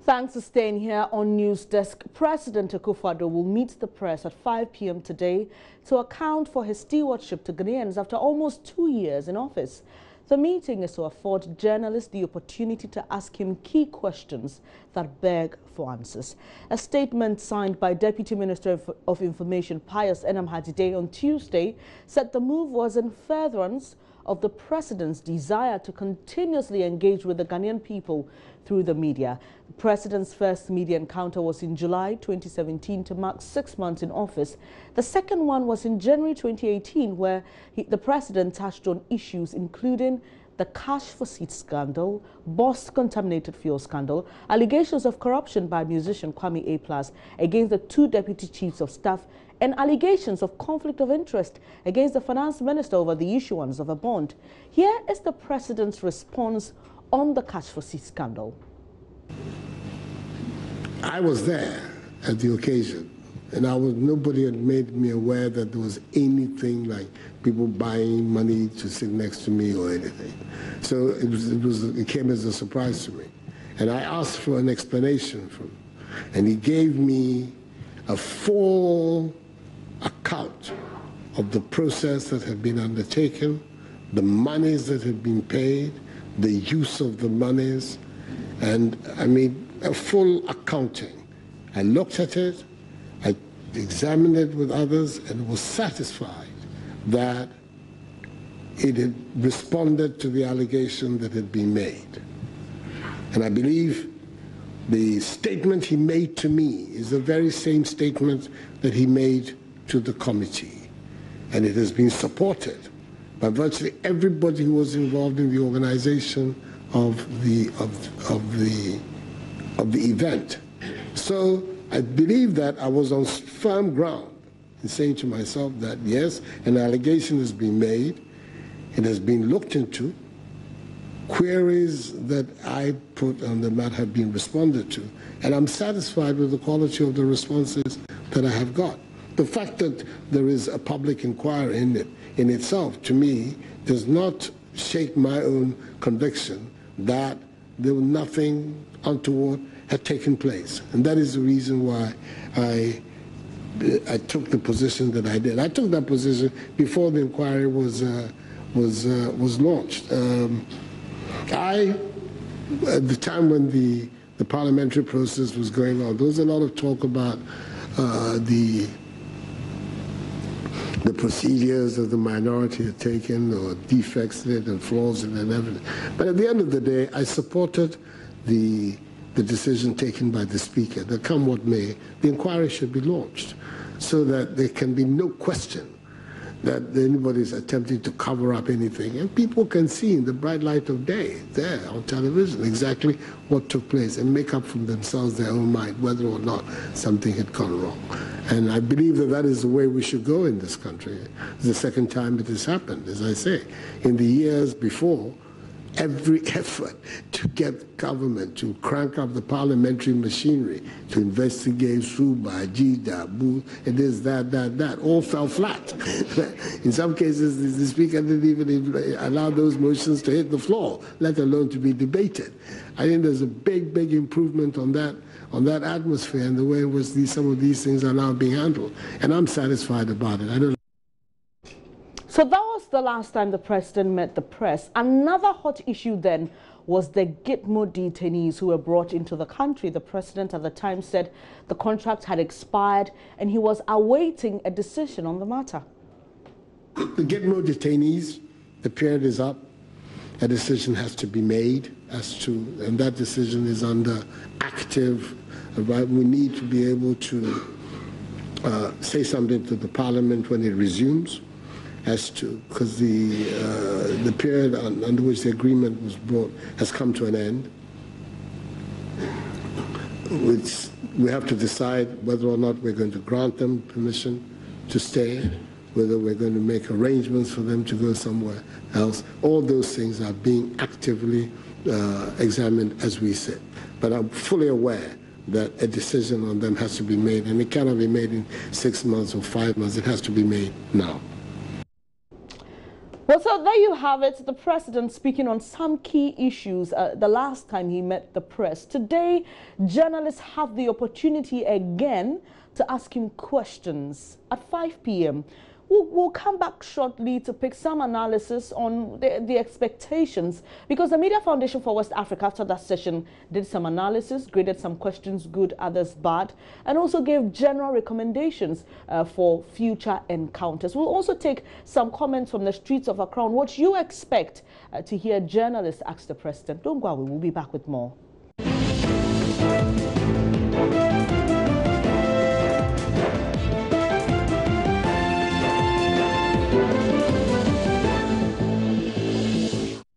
Thanks for staying here on News Desk. President Akuffo-Addo will meet the press at 5 p.m. today to account for his stewardship to Ghanaians after almost 2 years in office. The meeting is to afford journalists the opportunity to ask him key questions that beg for answers. A statement signed by Deputy Minister of Information Pius Enamhadide on Tuesday said the move was in furtherance of the president's desire to continuously engage with the Ghanaian people through the media. The president's first media encounter was in July 2017 to mark 6 months in office. The second one was in January 2018, where the president touched on issues including the cash for seats scandal, Boss contaminated fuel scandal, allegations of corruption by musician Kwame A+ against the 2 deputy chiefs of staff, and allegations of conflict of interest against the finance minister over the issuance of a bond. Here is the president's response on the cash for seats scandal. I was there at the occasion, and nobody had made me aware that there was anything like people buying money to sit next to me or anything. So it came as a surprise to me. And I asked for an explanation from him, and he gave me a full account of the process that had been undertaken, the monies that had been paid, the use of the monies, and I mean a full accounting. I looked at it, I examined it with others, and was satisfied that it had responded to the allegation that had been made. And I believe the statement he made to me is the very same statement that he made to the committee, and it has been supported by virtually everybody who was involved in the organization of the event. So I believe that I was on firm ground in saying to myself that yes, an allegation has been made, it has been looked into, queries that I put on the matter have been responded to, and I'm satisfied with the quality of the responses that I have got. The fact that there is a public inquiry in it, in itself, to me, does not shake my own conviction that there was nothing untoward had taken place. And that is the reason why I took the position that I did. I took that position before the inquiry was launched. At the time when the parliamentary process was going on, there was a lot of talk about the procedures that the minority had taken, or defects in it and flaws in it and everything. But at the end of the day, I supported the decision taken by the Speaker that come what may, the inquiry should be launched so that there can be no question that anybody is attempting to cover up anything, and people can see in the bright light of day there on television exactly what took place and make up for themselves their own mind whether or not something had gone wrong. And I believe that that is the way we should go in this country. It's the second time it has happened, as I say. In the years before, every effort to get government to crank up the parliamentary machinery to investigate Suba, Jida, Boo, it is that, all fell flat. In some cases, the Speaker didn't even allow those motions to hit the floor, let alone to be debated. I think there's a big improvement on that atmosphere and the way in which some of these things are now being handled. And I'm satisfied about it. I don't. So that was the last time the president met the press. Another hot issue then was the Gitmo detainees who were brought into the country. The president at the time said the contract had expired and he was awaiting a decision on the matter. The Gitmo detainees, the period is up. A decision has to be made as to, and that decision is under active, right? We need to be able to say something to the parliament when it resumes, as to, because the period under which the agreement was brought has come to an end. We have to decide whether or not we're going to grant them permission to stay, whether we're going to make arrangements for them to go somewhere else. All those things are being actively examined as we sit. But I'm fully aware that a decision on them has to be made, and it cannot be made in 6 months or 5 months. It has to be made now. Well, so there you have it, the president speaking on some key issues the last time he met the press. Today, journalists have the opportunity again to ask him questions at 5 p.m. We'll come back shortly to pick some analysis on the expectations, because the Media Foundation for West Africa, after that session, did some analysis, graded some questions good, others bad, and also gave general recommendations for future encounters. We'll also take some comments from the streets of Accra on what you expect to hear journalists ask the president. Don't go away, we'll be back with more.